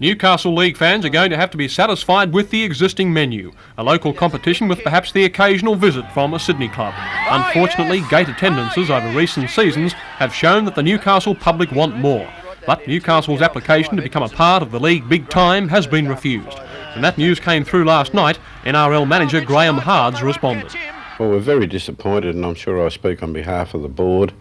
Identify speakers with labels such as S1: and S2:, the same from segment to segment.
S1: Newcastle League fans are going to have to be satisfied with the existing menu, a local competition with perhaps the occasional visit from a Sydney club. Unfortunately, gate attendances over recent seasons have shown that the Newcastle public want more, but Newcastle's application to become a part of the league big time has been refused. And that news came through last night. NRL manager Graham Hards responded.
S2: Well, we're very disappointed, and I'm sure I speak on behalf of the board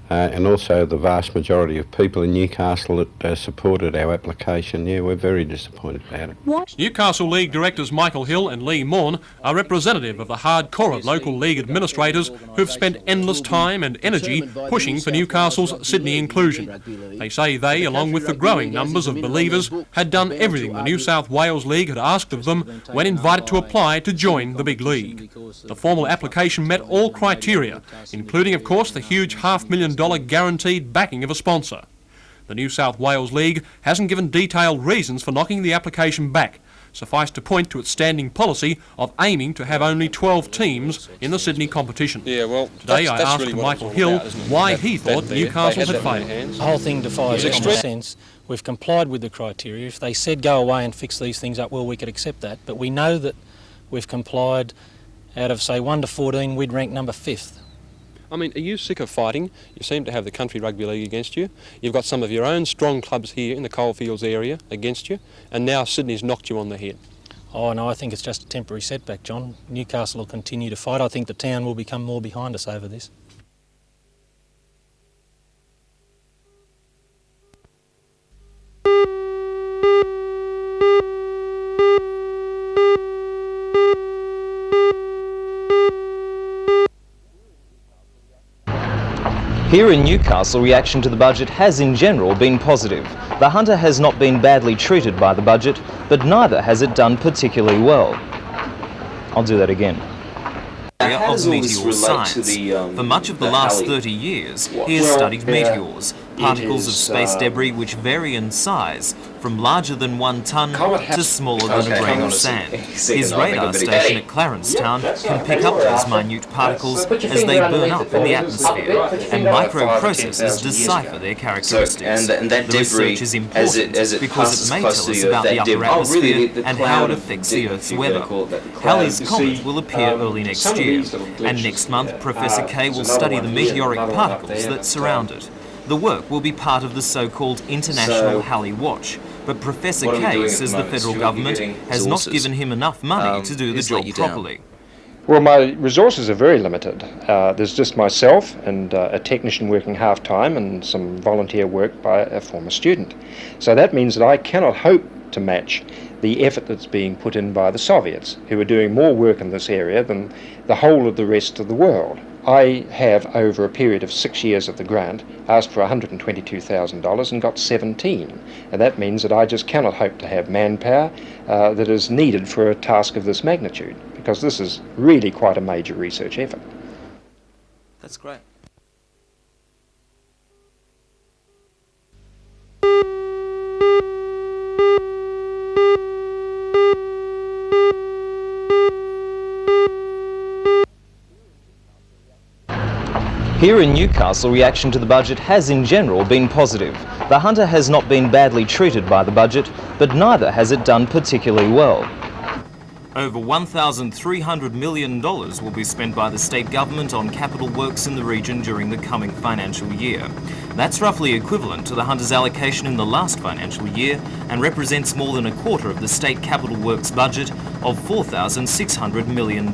S2: and also the vast majority of people in Newcastle that supported our application. Yeah, we're very disappointed about it.
S1: What? Newcastle League directors Michael Hill and Lee Morn are representative of the hardcore of local league administrators who've spent endless time and energy pushing for Newcastle's Sydney inclusion. They say they, along with the growing numbers of believers, had done everything the New South Wales League had asked of them when invited to apply to join the big league. The formal application met all criteria, including, of course, the huge $500,000 guaranteed backing of a sponsor. The New South Wales League hasn't given detailed reasons for knocking the application back. Suffice to point to its standing policy of aiming to have only 12 teams in the Sydney competition.
S3: Yeah, well,
S1: today I asked
S3: really
S1: Michael Hill why he thought Newcastle had failed.
S4: The whole thing defies common sense. We've complied with the criteria. If they said go away and fix these things up, well, we could accept that. But we know that we've complied. Out of, say, 1 to 14, we'd rank number 5th.
S3: I mean, are you sick of fighting? You seem to have the Country Rugby League against you. You've got some of your own strong clubs here in the Coalfields area against you, and now Sydney's knocked you on the head.
S4: Oh, no, I think it's just a temporary setback, John. Newcastle will continue to fight. I think the town will become more behind us over this.
S5: Here in Newcastle, reaction to the budget has in general been positive. The hunter has not been badly treated by the budget, but neither has it done particularly well. I'll do that again.
S6: Of meteor science. For much of the last 30 years, he has studied meteors, particles of space debris which vary in size from larger than 1 tonne to smaller than a grain of sand. His radar station at Clarencetown can pick up those minute particles as they burn up in the atmosphere, and microprocessors decipher their characteristics. The research is important because it may tell us about the upper atmosphere and how it affects the Earth's weather. Halley's Comet will appear early next year, and next month Professor Kay will study the meteoric particles that surround it. The work will be part of the so-called International Halley Watch, but Professor Kay says the federal government has not given him enough money to do the job properly.
S7: Well, my resources are very limited. There's just myself and a technician working half-time and some volunteer work by a former student. So that means that I cannot hope to match the effort that's being put in by the Soviets, who are doing more work in this area than the whole of the rest of the world. I have, over a period of 6 years of the grant, asked for $122,000 and got 17. And that means that I just cannot hope to have manpower that is needed for a task of this magnitude, because this is really quite a major research effort.
S6: That's great.
S5: Here in Newcastle, reaction to the budget has in general been positive. The hunter has not been badly treated by the budget, but neither has it done particularly well.
S6: Over $1,300 million will be spent by the state government on capital works in the region during the coming financial year. That's roughly equivalent to the hunter's allocation in the last financial year and represents more than a quarter of the state capital works budget of $4,600 million.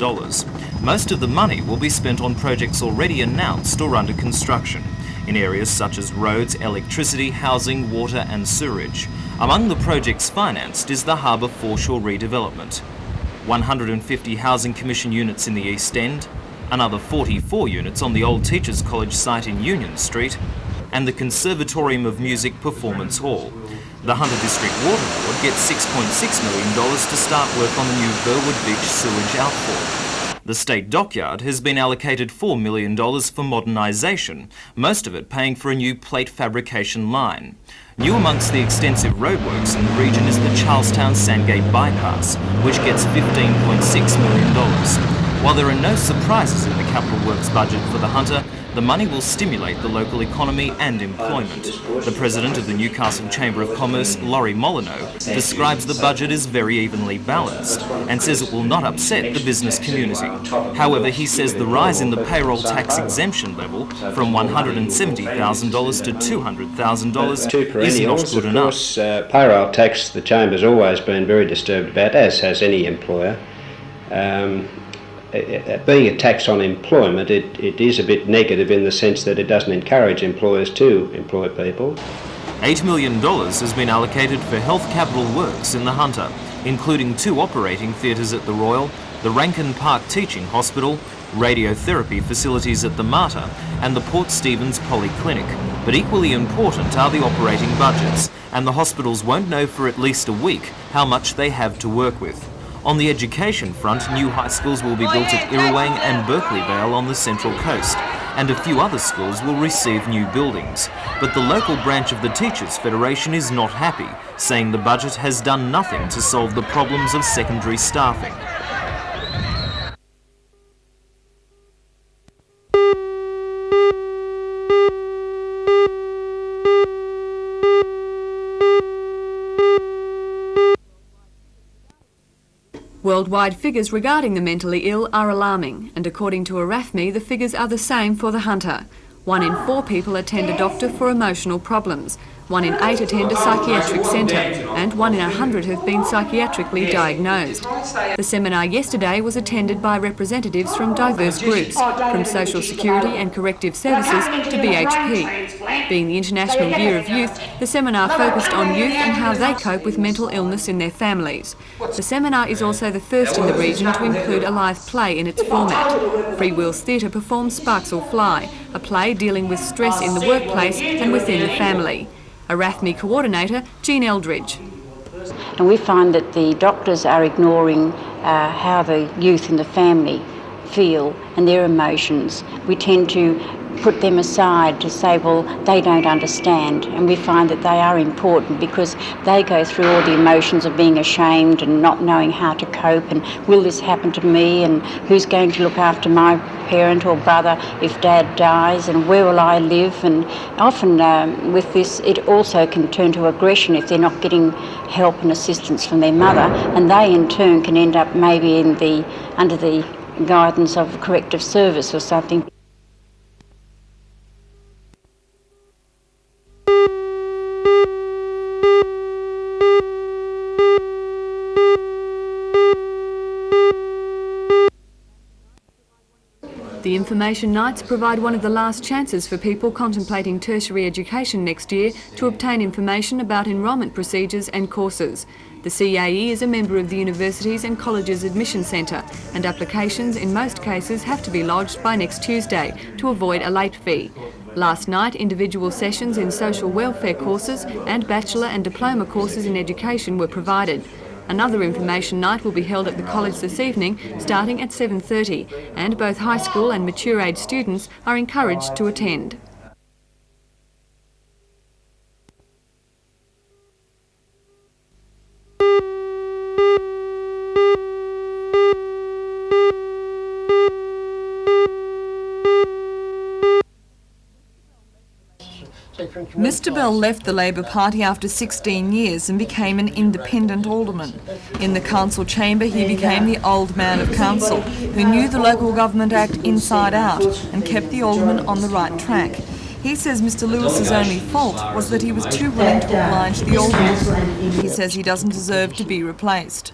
S6: Most of the money will be spent on projects already announced or under construction in areas such as roads, electricity, housing, water and sewerage. Among the projects financed is the Harbour Foreshore redevelopment. 150 Housing Commission units in the East End, another 44 units on the old Teachers College site in Union Street, and the Conservatorium of Music Performance Hall. The Hunter District Water Board gets $6.6 million to start work on the new Burwood Beach sewage outfall. The State Dockyard has been allocated $4 million for modernisation, most of it paying for a new plate fabrication line. New amongst the extensive roadworks in the region is the Charlestown Sandgate Bypass, which gets $15.6 million. While there are no surprises in the capital works budget for the Hunter, The money will stimulate the local economy and employment. The president of the Newcastle Chamber of Commerce, Laurie Molyneux, describes the budget as very evenly balanced and says it will not upset the business community. However, he says the rise in the payroll tax exemption level from $170,000 to $200,000 is not good enough.
S8: Of course, payroll tax, the Chamber's always been very disturbed about, as has any employer. Being a tax on employment, it is a bit negative in the sense that it doesn't encourage employers to employ people.
S6: $8 million has been allocated for health capital works in the Hunter, including 2 operating theatres at the Royal, the Rankin Park Teaching Hospital, radiotherapy facilities at the Mater and the Port Stephens Polyclinic. But equally important are the operating budgets, and the hospitals won't know for at least a week how much they have to work with. On the education front, new high schools will be built at Irrawang and Berkeley Vale on the Central Coast, and a few other schools will receive new buildings. But the local branch of the Teachers Federation is not happy, saying the budget has done nothing to solve the problems of secondary staffing.
S9: Worldwide figures regarding the mentally ill are alarming, and according to ARAFME, the figures are the same for the Hunter. 1 in 4 people attend a doctor for emotional problems, 1 in 8 attend a psychiatric centre, and 1 in 100 have been psychiatrically diagnosed. The seminar yesterday was attended by representatives from diverse groups, from Social Security and Corrective Services to BHP. Being the International Year of Youth, the seminar focused on youth and how they cope with mental illness in their families. The seminar is also the first in the region to include a live play in its format. Free Wheels Theatre performs Sparks or Fly, a play dealing with stress in the workplace and within the family. ARAFME coordinator Jean Eldridge.
S10: And we find that the doctors are ignoring how the youth in the family feel and their emotions. We tend to put them aside to say, well, they don't understand, and we find that they are important because they go through all the emotions of being ashamed and not knowing how to cope, and will this happen to me, and who's going to look after my parent or brother if dad dies, and where will I live? And often with this it also can turn to aggression if they're not getting help and assistance from their mother, and they in turn can end up maybe under the guidance of corrective service or something.
S9: The information nights provide one of the last chances for people contemplating tertiary education next year to obtain information about enrolment procedures and courses. The CAE is a member of the Universities and Colleges Admission Centre, and applications in most cases have to be lodged by next Tuesday to avoid a late fee. Last night, individual sessions in social welfare courses and bachelor and diploma courses in education were provided. Another information night will be held at the college this evening, starting at 7:30, and both high school and mature age students are encouraged to attend.
S11: Mr Bell left the Labor Party after 16 years and became an independent alderman. In the council chamber he became the old man of council, who knew the Local Government Act inside out and kept the alderman on the right track. He says Mr Lewis's only fault was that he was too willing to oblige the alderman. He says he doesn't deserve to be replaced.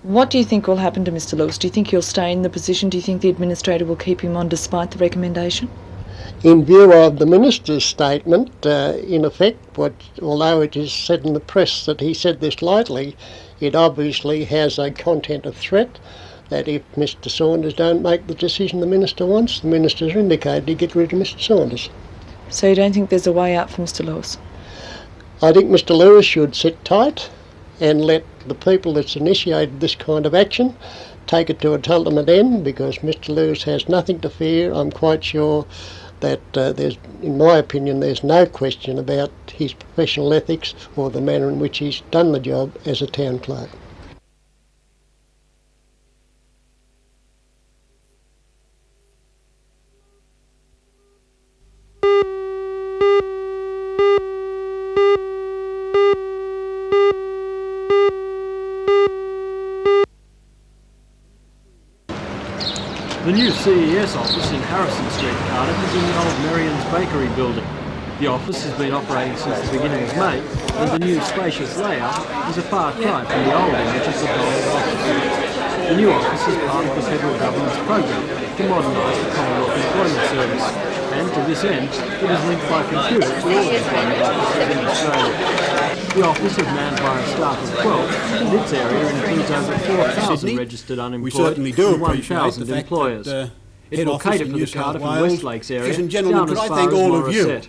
S12: What do you think will happen to Mr Lewis? Do you think he'll stay in the position? Do you think the administrator will keep him on despite the recommendation?
S13: In view of the Minister's statement, in effect, although it is said in the press that he said this lightly, it obviously has a content of threat that if Mr Saunders don't make the decision the Minister wants, the Minister's indicated to get rid of Mr Saunders.
S12: So you don't think there's a way out for Mr Lewis?
S13: I think Mr Lewis should sit tight and let the people that's initiated this kind of action take it to its ultimate end, because Mr Lewis has nothing to fear. I'm quite sure that in my opinion, there's no question about his professional ethics or the manner in which he's done the job as a town clerk.
S14: The new CES office in Harrison Street, Cardiff, is in the old Merrian's Bakery building. The office has been operating since the beginning of May, and the new spacious layout is a far cry from the old image of the old office. The new office is part of the federal government's program to modernise the Commonwealth Employment Service, and to this end, it is linked by computer to all employment offices in Australia. The office is manned by a staff of 12, and its area includes over 4,000 registered unemployed and 1,000 employers. It will cater for the Cardiff and West Lakes area down as far as Morisset.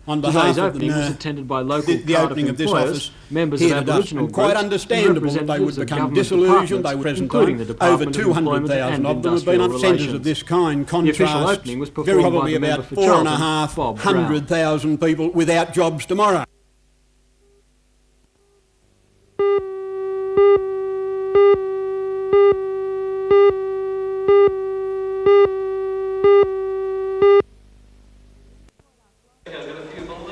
S14: Today's opening was attended by local Cardiff employers, members of Aboriginal groups,
S15: quite understandable that they would become disillusioned. They would
S14: including the
S15: over
S14: Department of Employment
S15: 200,000
S14: and
S15: of them have been on
S14: Industrial
S15: centres of this kind.
S14: The official
S15: Contrast
S14: opening was
S15: very
S14: performed by
S15: probably
S14: the member
S15: about
S14: for Charlton,
S15: 4,500,000 people without jobs tomorrow.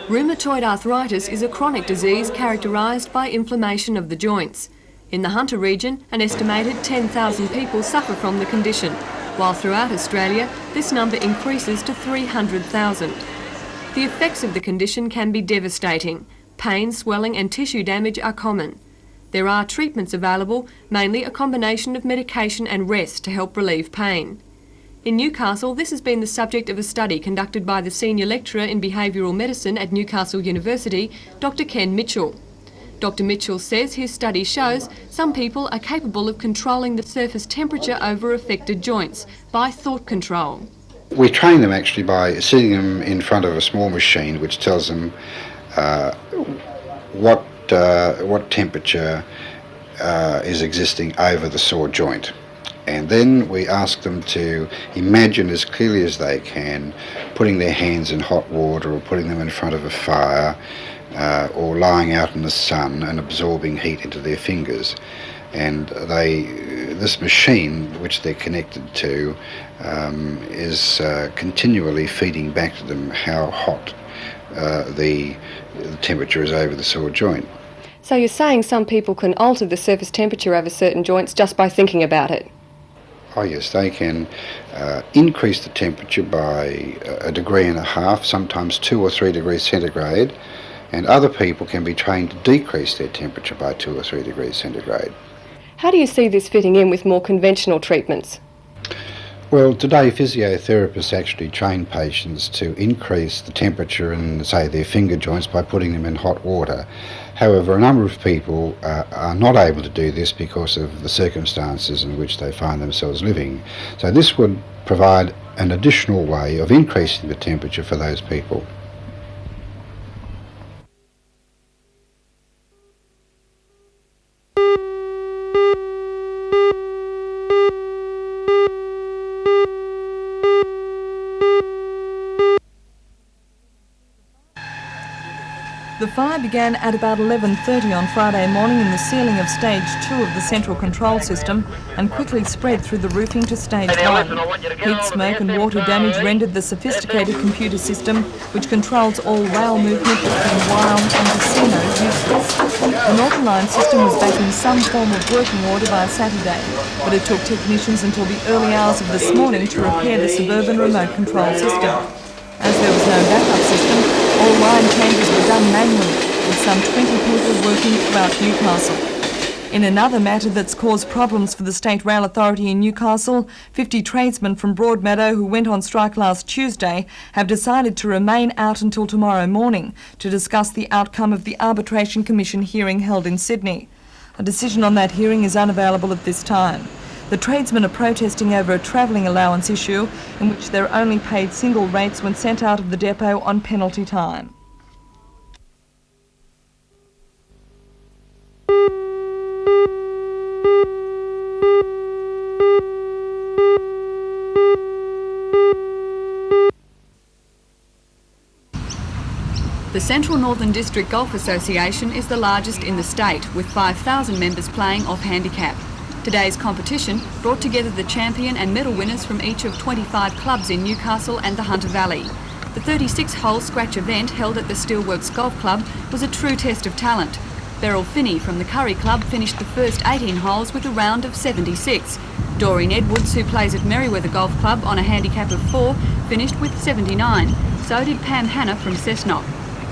S9: Rheumatoid arthritis is a chronic disease characterised by inflammation of the joints. In the Hunter region, an estimated 10,000 people suffer from the condition, while throughout Australia, this number increases to 300,000. The effects of the condition can be devastating. Pain, swelling and tissue damage are common. There are treatments available, mainly a combination of medication and rest to help relieve pain. In Newcastle, this has been the subject of a study conducted by the Senior Lecturer in Behavioural Medicine at Newcastle University, Dr Ken Mitchell. Dr Mitchell says his study shows some people are capable of controlling the surface temperature over affected joints by thought control.
S16: We train them actually by sitting them in front of a small machine which tells them what temperature is existing over the sore joint. And then we ask them to imagine as clearly as they can putting their hands in hot water or putting them in front of a fire or lying out in the sun and absorbing heat into their fingers. And this machine which they're connected to is continually feeding back to them how hot the temperature is over the sore joint.
S9: So you're saying some people can alter the surface temperature over certain joints just by thinking about it?
S16: Oh yes, they can increase the temperature by 1.5 degrees, sometimes 2 or 3 degrees centigrade, and other people can be trained to decrease their temperature by 2 or 3 degrees centigrade.
S9: How do you see this fitting in with more conventional treatments?
S16: Well, today physiotherapists actually train patients to increase the temperature in, say, their finger joints by putting them in hot water. However, a number of people are not able to do this because of the circumstances in which they find themselves living. So this would provide an additional way of increasing the temperature for those people.
S11: The fire began at about 11:30 on Friday morning in the ceiling of Stage 2 of the central control system and quickly spread through the roofing to Stage 1. Heat, smoke and water damage rendered the sophisticated computer system, which controls all rail movement between Wyong and casinos, useless. The Northern Line system was back in some form of working order by Saturday, but it took technicians until the early hours of this morning to repair the suburban remote control system. As there was no backup system, all line changes were done manually, with some 20 people working throughout Newcastle. In another matter that's caused problems for the State Rail Authority in Newcastle, 50 tradesmen from Broadmeadow who went on strike last Tuesday have decided to remain out until tomorrow morning to discuss the outcome of the Arbitration Commission hearing held in Sydney. A decision on that hearing is unavailable at this time. The tradesmen are protesting over a travelling allowance issue in which they're only paid single rates when sent out of the depot on penalty time.
S9: The Central Northern District Golf Association is the largest in the state, with 5,000 members playing off handicap. Today's competition brought together the champion and medal winners from each of 25 clubs in Newcastle and the Hunter Valley. The 36-hole scratch event held at the Steelworks Golf Club was a true test of talent. Beryl Finney from the Curry Club finished the first 18 holes with a round of 76. Doreen Edwards, who plays at Merriweather Golf Club on a handicap of 4, finished with 79. So did Pam Hanna from Cessnock.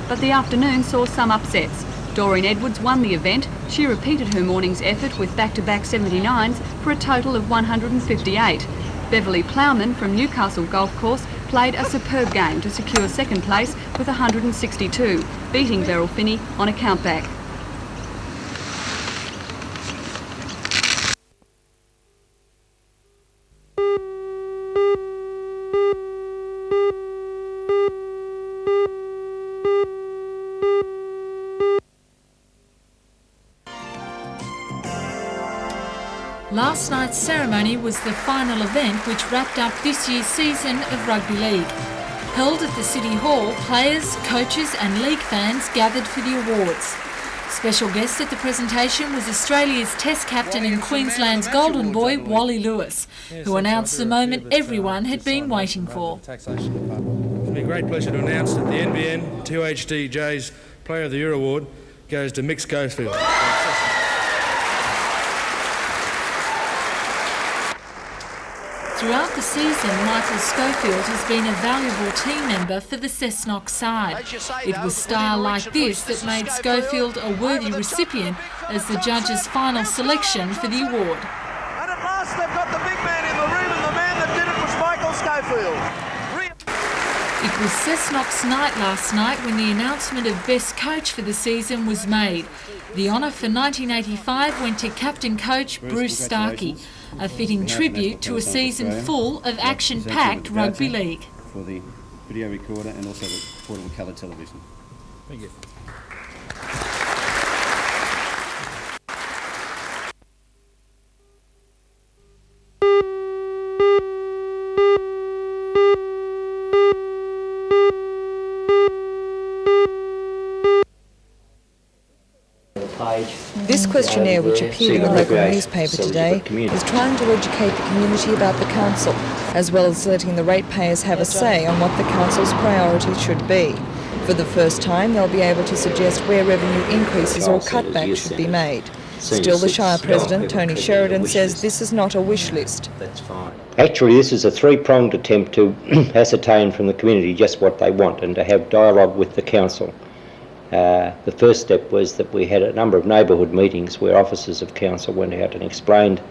S9: But the afternoon saw some upsets. Doreen Edwards won the event. She repeated her morning's effort with back-to-back 79s for a total of 158. Beverly Plowman from Newcastle Golf Course played a superb game to secure second place with 162, beating Beryl Finney on a countback.
S17: Last night's ceremony was the final event which wrapped up this year's season of Rugby League. Held at the City Hall, players, coaches and league fans gathered for the awards. Special guest at the presentation was Australia's Test captain and Queensland's Golden Boy, Wally Lewis, who announced the moment everyone had been waiting for.
S18: It's been a great pleasure to announce that the NBN 2HDJ's Player of the Year award goes to Mick Schofield.
S17: Throughout the season, Michael Schofield has been a valuable team member for the Cessnock side. It was style like this that made Schofield a worthy recipient as the judges' final selection for the award.
S19: And at last they've got the big man in the room, and the man that did it was Michael Schofield.
S17: It was Cessnock's night last night when the announcement of best coach for the season was made. The honour for 1985 went to captain coach Bruce Starkey, a fitting tribute to a season full of action-packed rugby league.
S20: For the video recorder and also the portable colour television.
S18: Thank you.
S12: This questionnaire, which appeared in the local newspaper today, is trying to educate the community about the council, as well as letting the ratepayers have a say on what the council's priorities should be. For the first time, they'll be able to suggest where revenue increases or cutbacks should be made. Still, the Shire President, Tony Sheridan, says this is not a wish list.
S8: Actually, this is a three-pronged attempt to ascertain from the community just what they want and to have dialogue with the council. The first step was that we had a number of neighbourhood meetings where officers of council went out and explained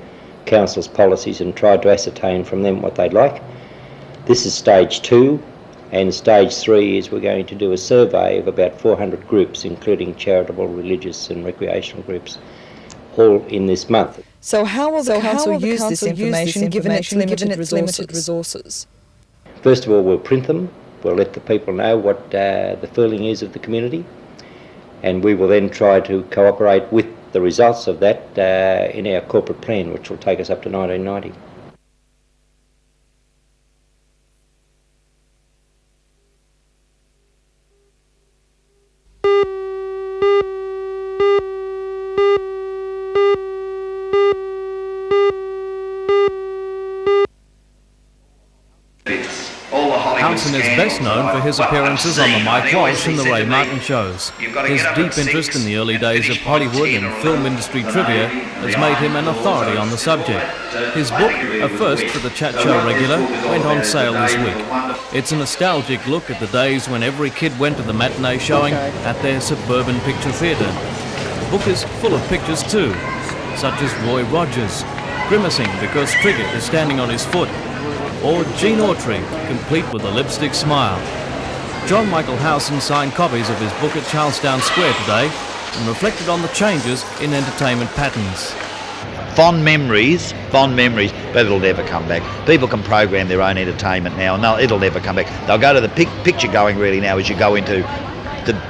S8: council's policies and tried to ascertain from them what they'd like. This is stage 2, and stage 3 is we're going to do a survey of about 400 groups, including charitable, religious and recreational groups, all in this month.
S12: So how will the council use this information given its limited resources?
S8: First of all, we'll print them. We'll let the people know what the feeling is of the community, and we will then try to cooperate with the results of that in our corporate plan, which will take us up to 1990.
S21: Houghton is best known for his appearances on the Mike Walsh and the Ray Martin shows. His deep interest in the early days of Hollywood and film industry trivia has made him an authority on the subject. His book, a first for the Chat Show regular, went on sale this week. It's a nostalgic look at the days when every kid went to the matinee showing at their suburban picture theatre. The book is full of pictures too, such as Roy Rogers, grimacing because Trigger is standing on his foot, or Gene Autry, complete with a lipstick smile. John Michael Howson signed copies of his book at Charlestown Square today and reflected on the changes in entertainment patterns.
S22: Fond memories, but it'll never come back. People can program their own entertainment now, and it'll never come back. They'll go to the picture going really now as you go into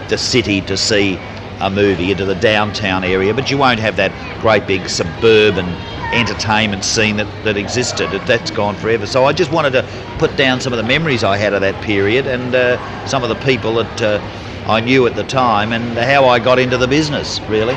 S22: the city to see a movie, into the downtown area, but you won't have that great big suburban entertainment scene that existed. That's gone forever. So I just wanted to put down some of the memories I had of that period and some of the people that I knew at the time and how I got into the business, really.